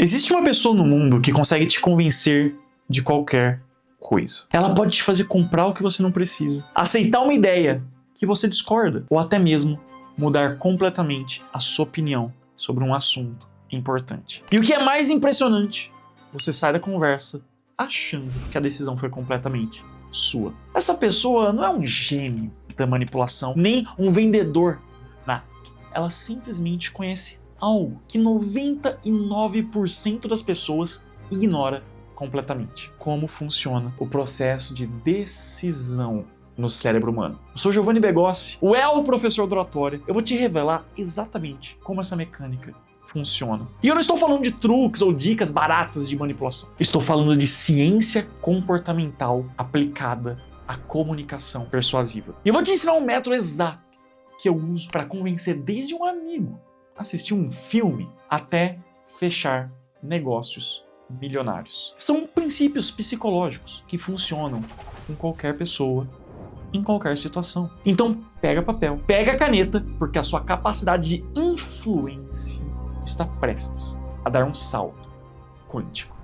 Existe uma pessoa no mundo que consegue te convencer de qualquer coisa. Ela pode te fazer comprar o que você não precisa, aceitar uma ideia que você discorda, ou até mesmo mudar completamente a sua opinião sobre um assunto importante. E o que é mais impressionante, você sai da conversa achando que a decisão foi completamente sua. Essa pessoa não é um gênio da manipulação, nem um vendedor nato. Ela simplesmente conhece algo que 99% das pessoas ignora completamente. Como funciona o processo de decisão no cérebro humano. Eu sou Giovanni Begossi, o professor do Oratória. Eu vou te revelar exatamente como essa mecânica funciona. E eu não estou falando de truques ou dicas baratas de manipulação. Estou falando de ciência comportamental aplicada à comunicação persuasiva. E eu vou te ensinar um método exato que eu uso para convencer desde um amigo a assistir um filme até fechar negócios milionários. São princípios psicológicos que funcionam com qualquer pessoa, em qualquer situação. Então, pega papel, pega caneta, porque a sua capacidade de influência está prestes a dar um salto quântico.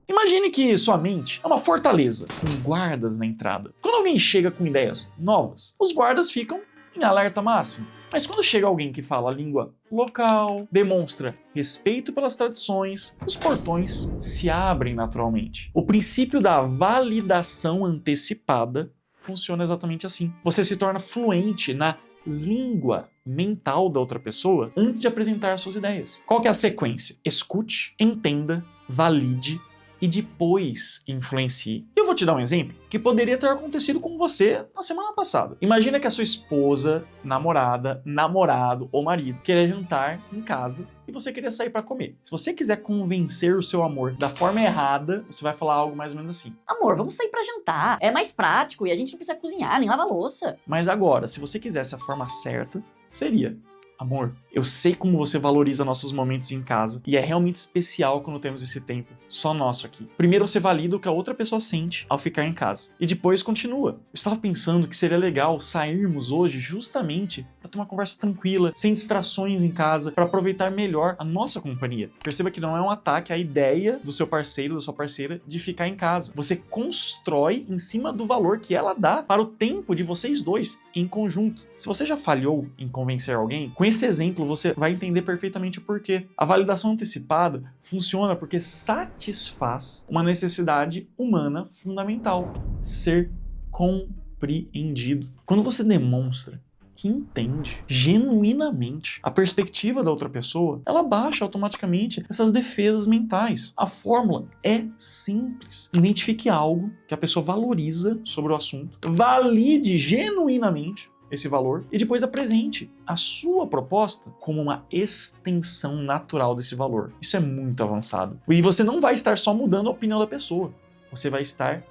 Imagine que sua mente é uma fortaleza com guardas na entrada. Quando alguém chega com ideias novas, os guardas ficam em alerta máximo. Mas quando chega alguém que fala a língua local, demonstra respeito pelas tradições, os portões se abrem naturalmente. O princípio da validação antecipada funciona exatamente assim. Você se torna fluente na língua mental da outra pessoa antes de apresentar suas ideias. Qual que é a sequência? Escute, entenda, valide e depois influencie. Eu vou te dar um exemplo que poderia ter acontecido com você na semana passada. Imagina que a sua esposa, namorada, namorado ou marido queria jantar em casa e você queria sair para comer. Se você quiser convencer o seu amor da forma errada, você vai falar algo mais ou menos assim: amor, vamos sair pra jantar. É mais prático e a gente não precisa cozinhar, nem lavar louça. Mas agora, se você quisesse a forma certa, seria: amor, eu sei como você valoriza nossos momentos em casa e é realmente especial quando temos esse tempo só nosso aqui. Primeiro você valida o que a outra pessoa sente ao ficar em casa e depois continua. Eu estava pensando que seria legal sairmos hoje justamente para ter uma conversa tranquila, sem distrações em casa, para aproveitar melhor a nossa companhia. Perceba que não é um ataque à ideia do seu parceiro, da sua parceira, de ficar em casa. Você constrói em cima do valor que ela dá para o tempo de vocês dois em conjunto. Se você já falhou em convencer alguém, com esse exemplo você vai entender perfeitamente o porquê. A validação antecipada funciona porque satisfaz uma necessidade humana fundamental: ser compreendido. Quando você demonstra que entende genuinamente a perspectiva da outra pessoa, ela baixa automaticamente essas defesas mentais. A fórmula é simples. Identifique algo que a pessoa valoriza sobre o assunto, valide genuinamente esse valor e depois apresente a sua proposta como uma extensão natural desse valor. Isso é muito avançado. E você não vai estar só mudando a opinião da pessoa, você vai estar,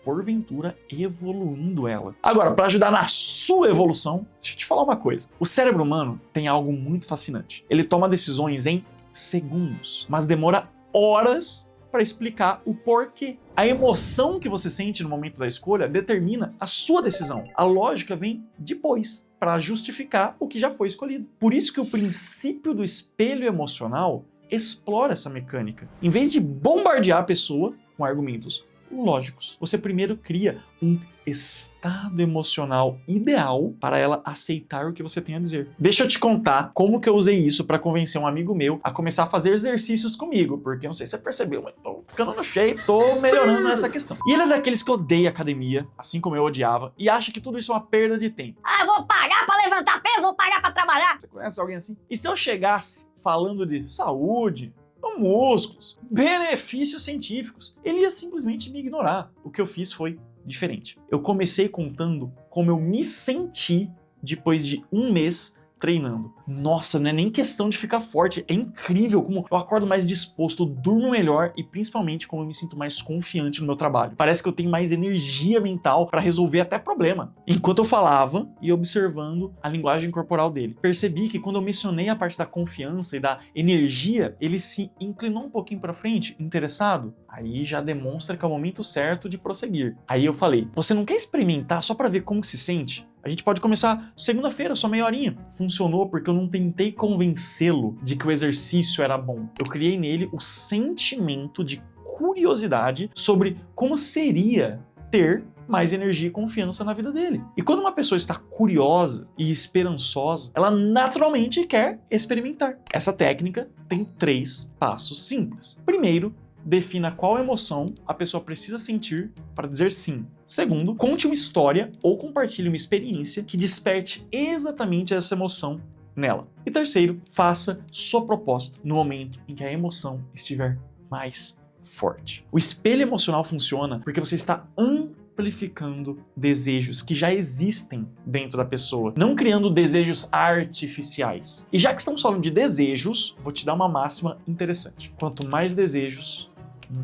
porventura, evoluindo ela. Agora, para ajudar na sua evolução, deixa eu te falar uma coisa. O cérebro humano tem algo muito fascinante. Ele toma decisões em segundos, mas demora horas para explicar o porquê. A emoção que você sente no momento da escolha determina a sua decisão. A lógica vem depois, para justificar o que já foi escolhido. Por isso que o princípio do espelho emocional explora essa mecânica. Em vez de bombardear a pessoa com argumentos lógicos, você primeiro cria um estado emocional ideal para ela aceitar o que você tem a dizer. Deixa eu te contar como que eu usei isso para convencer um amigo meu a começar a fazer exercícios comigo, porque não sei se você percebeu, mas tô ficando no shape, tô melhorando nessa questão. E ele é daqueles que odeia academia, assim como eu odiava, e acha que tudo isso é uma perda de tempo. Ah, vou pagar pra levantar peso, vou pagar pra trabalhar. Você conhece alguém assim? E se eu chegasse falando de saúde, músculos, benefícios científicos, ele ia simplesmente me ignorar. O que eu fiz foi diferente. Eu comecei contando como eu me senti depois de um mês treinando. Nossa, não é nem questão de ficar forte, é incrível como eu acordo mais disposto, durmo melhor e principalmente como eu me sinto mais confiante no meu trabalho. Parece que eu tenho mais energia mental para resolver até problema. Enquanto eu falava e observando a linguagem corporal dele, percebi que quando eu mencionei a parte da confiança e da energia, ele se inclinou um pouquinho para frente, interessado. Aí já demonstra que é o momento certo de prosseguir. Aí eu falei: você não quer experimentar só para ver como se sente? A gente pode começar segunda-feira, só meia horinha. Funcionou porque eu não tentei convencê-lo de que o exercício era bom. Eu criei nele o sentimento de curiosidade sobre como seria ter mais energia e confiança na vida dele. E quando uma pessoa está curiosa e esperançosa, ela naturalmente quer experimentar. Essa técnica tem 3 passos simples. Primeiro, defina qual emoção a pessoa precisa sentir para dizer sim. Segundo, conte uma história ou compartilhe uma experiência que desperte exatamente essa emoção nela. E terceiro, faça sua proposta no momento em que a emoção estiver mais forte. O espelho emocional funciona porque você está amplificando desejos que já existem dentro da pessoa, não criando desejos artificiais. E já que estamos falando de desejos, vou te dar uma máxima interessante. Quanto mais desejos,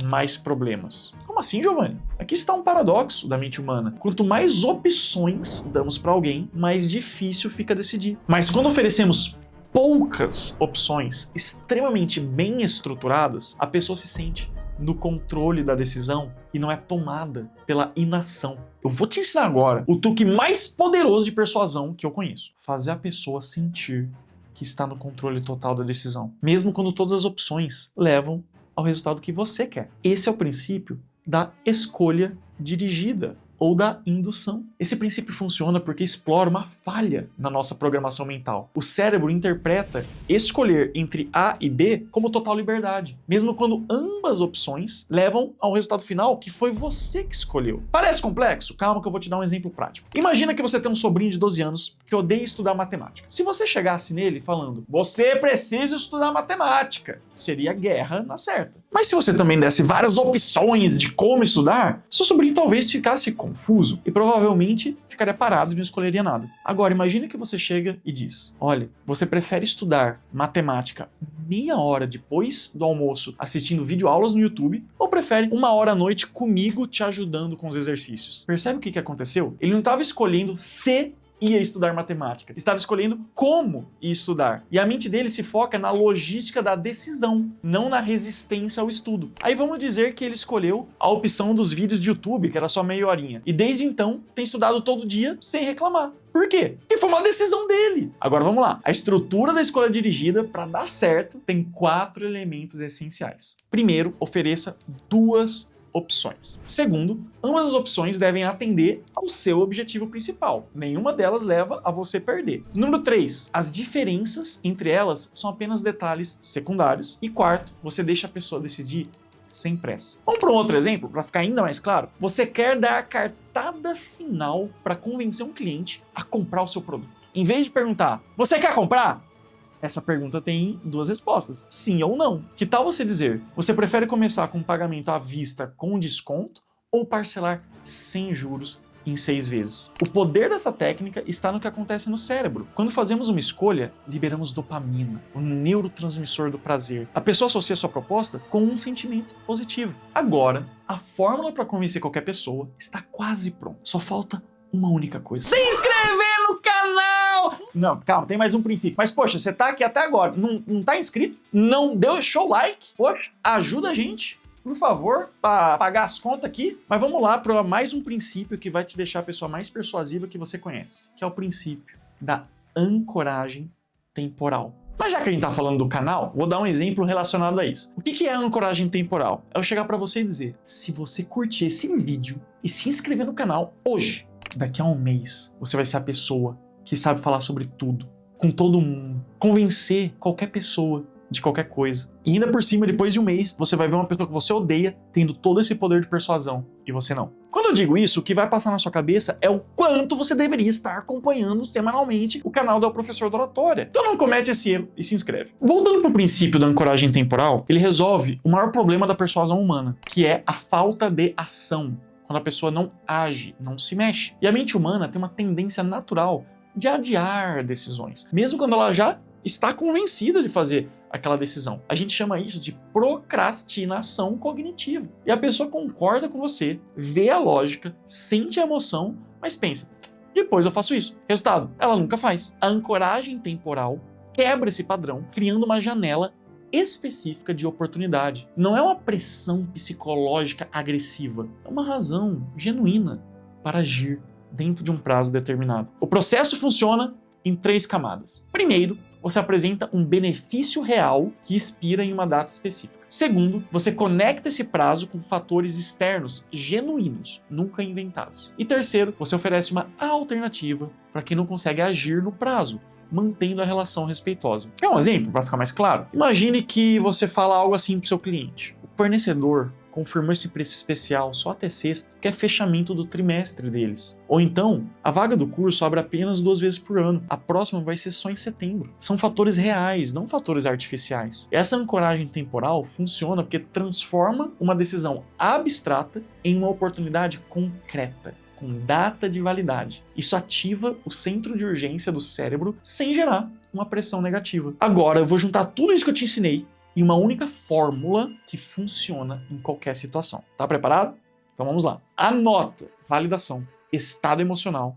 mais problemas. Como assim, Giovanni? Aqui está um paradoxo da mente humana. Quanto mais opções damos para alguém, mais difícil fica decidir. Mas quando oferecemos poucas opções extremamente bem estruturadas, a pessoa se sente no controle da decisão e não é tomada pela inação. Eu vou te ensinar agora o truque mais poderoso de persuasão que eu conheço. Fazer a pessoa sentir que está no controle total da decisão, mesmo quando todas as opções levam ao resultado que você quer. Esse é o princípio da escolha dirigida ou da indução. Esse princípio funciona porque explora uma falha na nossa programação mental. O cérebro interpreta escolher entre A e B como total liberdade, mesmo quando ambas opções levam ao resultado final que foi você que escolheu. Parece complexo? Calma que eu vou te dar um exemplo prático. Imagina que você tem um sobrinho de 12 anos que odeia estudar matemática. Se você chegasse nele falando, você precisa estudar matemática, seria guerra na certa. Mas se você também desse várias opções de como estudar, seu sobrinho talvez ficasse confuso e provavelmente ficaria parado e não escolheria nada. Agora, imagine que você chega e diz, olha, você prefere estudar matemática meia hora depois do almoço assistindo videoaulas no YouTube ou prefere 1 hora à noite comigo te ajudando com os exercícios? Percebe o que aconteceu? Ele não estava escolhendo se ia estudar matemática, estava escolhendo como ia estudar. E a mente dele se foca na logística da decisão, não na resistência ao estudo. Aí vamos dizer que ele escolheu a opção dos vídeos de YouTube, que era só meia horinha, e desde então tem estudado todo dia sem reclamar. Por quê? Porque foi uma decisão dele. Agora vamos lá. A estrutura da escolha dirigida, para dar certo, tem 4 elementos essenciais. Primeiro, ofereça 2 opções. Segundo, ambas as opções devem atender ao seu objetivo principal. Nenhuma delas leva a você perder. Número 3, as diferenças entre elas são apenas detalhes secundários. E quarto, você deixa a pessoa decidir sem pressa. Vamos para um outro exemplo, para ficar ainda mais claro. Você quer dar a cartada final para convencer um cliente a comprar o seu produto. Em vez de perguntar, você quer comprar? Essa pergunta tem 2 respostas, sim ou não. Que tal você dizer, você prefere começar com um pagamento à vista com desconto ou parcelar sem juros em 6 vezes? O poder dessa técnica está no que acontece no cérebro. Quando fazemos uma escolha, liberamos dopamina, o neurotransmissor do prazer. A pessoa associa sua proposta com um sentimento positivo. Agora, a fórmula para convencer qualquer pessoa está quase pronta. Só falta uma única coisa. Se inscrever no canal! Não, calma, tem mais um princípio. Mas, poxa, você tá aqui até agora, não tá inscrito? Não deixou o like? Poxa, ajuda a gente, por favor, para pagar as contas aqui. Mas vamos lá para mais um princípio que vai te deixar a pessoa mais persuasiva que você conhece, que é o princípio da ancoragem temporal. Mas já que a gente tá falando do canal, vou dar um exemplo relacionado a isso. O que é a ancoragem temporal? É eu chegar para você e dizer, se você curtir esse vídeo e se inscrever no canal hoje, daqui a um mês, você vai ser a pessoa que sabe falar sobre tudo, com todo mundo, convencer qualquer pessoa de qualquer coisa. E ainda por cima, depois de um mês, você vai ver uma pessoa que você odeia tendo todo esse poder de persuasão e você não. Quando eu digo isso, o que vai passar na sua cabeça é o quanto você deveria estar acompanhando semanalmente o canal do Professor da Oratória. Então não comete esse erro e se inscreve. Voltando para o princípio da ancoragem temporal, ele resolve o maior problema da persuasão humana, que é a falta de ação. Quando a pessoa não age, não se mexe. E a mente humana tem uma tendência natural de adiar decisões, mesmo quando ela já está convencida de fazer aquela decisão. A gente chama isso de procrastinação cognitiva. E a pessoa concorda com você, vê a lógica, sente a emoção, mas pensa, depois eu faço isso. Resultado, ela nunca faz. A ancoragem temporal quebra esse padrão, criando uma janela específica de oportunidade. Não é uma pressão psicológica agressiva, é uma razão genuína para agir dentro de um prazo determinado. O processo funciona em 3 camadas. Primeiro, você apresenta um benefício real que expira em uma data específica. Segundo, você conecta esse prazo com fatores externos genuínos, nunca inventados. E terceiro, você oferece uma alternativa para quem não consegue agir no prazo, mantendo a relação respeitosa. Quer um exemplo para ficar mais claro? Imagine que você fala algo assim para o seu cliente. O fornecedor confirmou esse preço especial só até sexta, que é fechamento do trimestre deles. Ou então, a vaga do curso abre apenas 2 vezes por ano. A próxima vai ser só em setembro. São fatores reais, não fatores artificiais. Essa ancoragem temporal funciona porque transforma uma decisão abstrata em uma oportunidade concreta, com data de validade. Isso ativa o centro de urgência do cérebro sem gerar uma pressão negativa. Agora, eu vou juntar tudo isso que eu te ensinei em uma única fórmula que funciona em qualquer situação. Tá preparado? Então vamos lá. Anota: validação, estado emocional,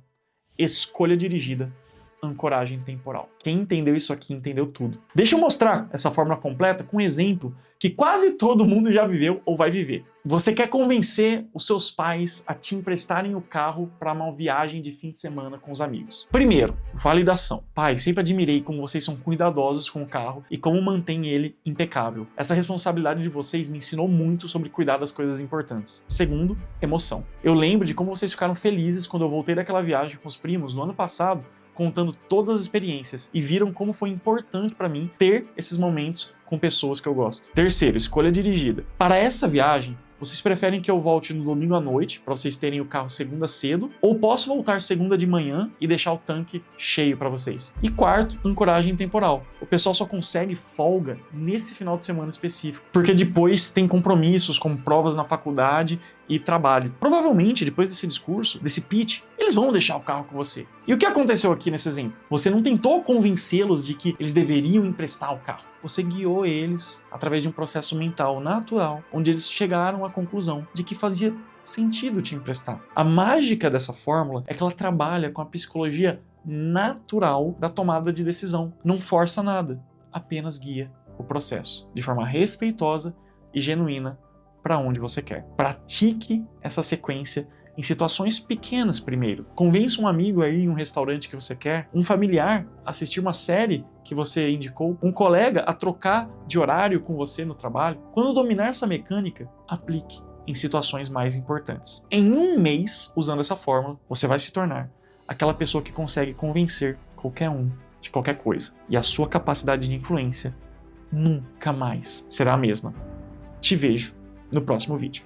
escolha dirigida, ancoragem temporal. Quem entendeu isso aqui entendeu tudo. Deixa eu mostrar essa fórmula completa com um exemplo que quase todo mundo já viveu ou vai viver. Você quer convencer os seus pais a te emprestarem o carro para uma viagem de fim de semana com os amigos. Primeiro, validação. Pai, sempre admirei como vocês são cuidadosos com o carro e como mantêm ele impecável. Essa responsabilidade de vocês me ensinou muito sobre cuidar das coisas importantes. Segundo, emoção. Eu lembro de como vocês ficaram felizes quando eu voltei daquela viagem com os primos no ano passado, contando todas as experiências, e viram como foi importante para mim ter esses momentos com pessoas que eu gosto. Terceiro, escolha dirigida. Para essa viagem, vocês preferem que eu volte no domingo à noite, para vocês terem o carro segunda cedo, ou posso voltar segunda de manhã e deixar o tanque cheio para vocês? E quarto, ancoragem temporal. O pessoal só consegue folga nesse final de semana específico, porque depois tem compromissos como provas na faculdade e trabalho. Provavelmente, depois desse discurso, desse pitch, eles vão deixar o carro com você. E o que aconteceu aqui nesse exemplo? Você não tentou convencê-los de que eles deveriam emprestar o carro. Você guiou eles através de um processo mental natural, onde eles chegaram à conclusão de que fazia sentido te emprestar. A mágica dessa fórmula é que ela trabalha com a psicologia natural da tomada de decisão. Não força nada, apenas guia o processo de forma respeitosa e genuína para onde você quer. Pratique essa sequência em situações pequenas primeiro. Convença um amigo a ir em um restaurante que você quer, um familiar a assistir uma série que você indicou, um colega a trocar de horário com você no trabalho. Quando dominar essa mecânica, aplique em situações mais importantes. Em um mês, usando essa fórmula, você vai se tornar aquela pessoa que consegue convencer qualquer um de qualquer coisa. E a sua capacidade de influência nunca mais será a mesma. Te vejo no próximo vídeo.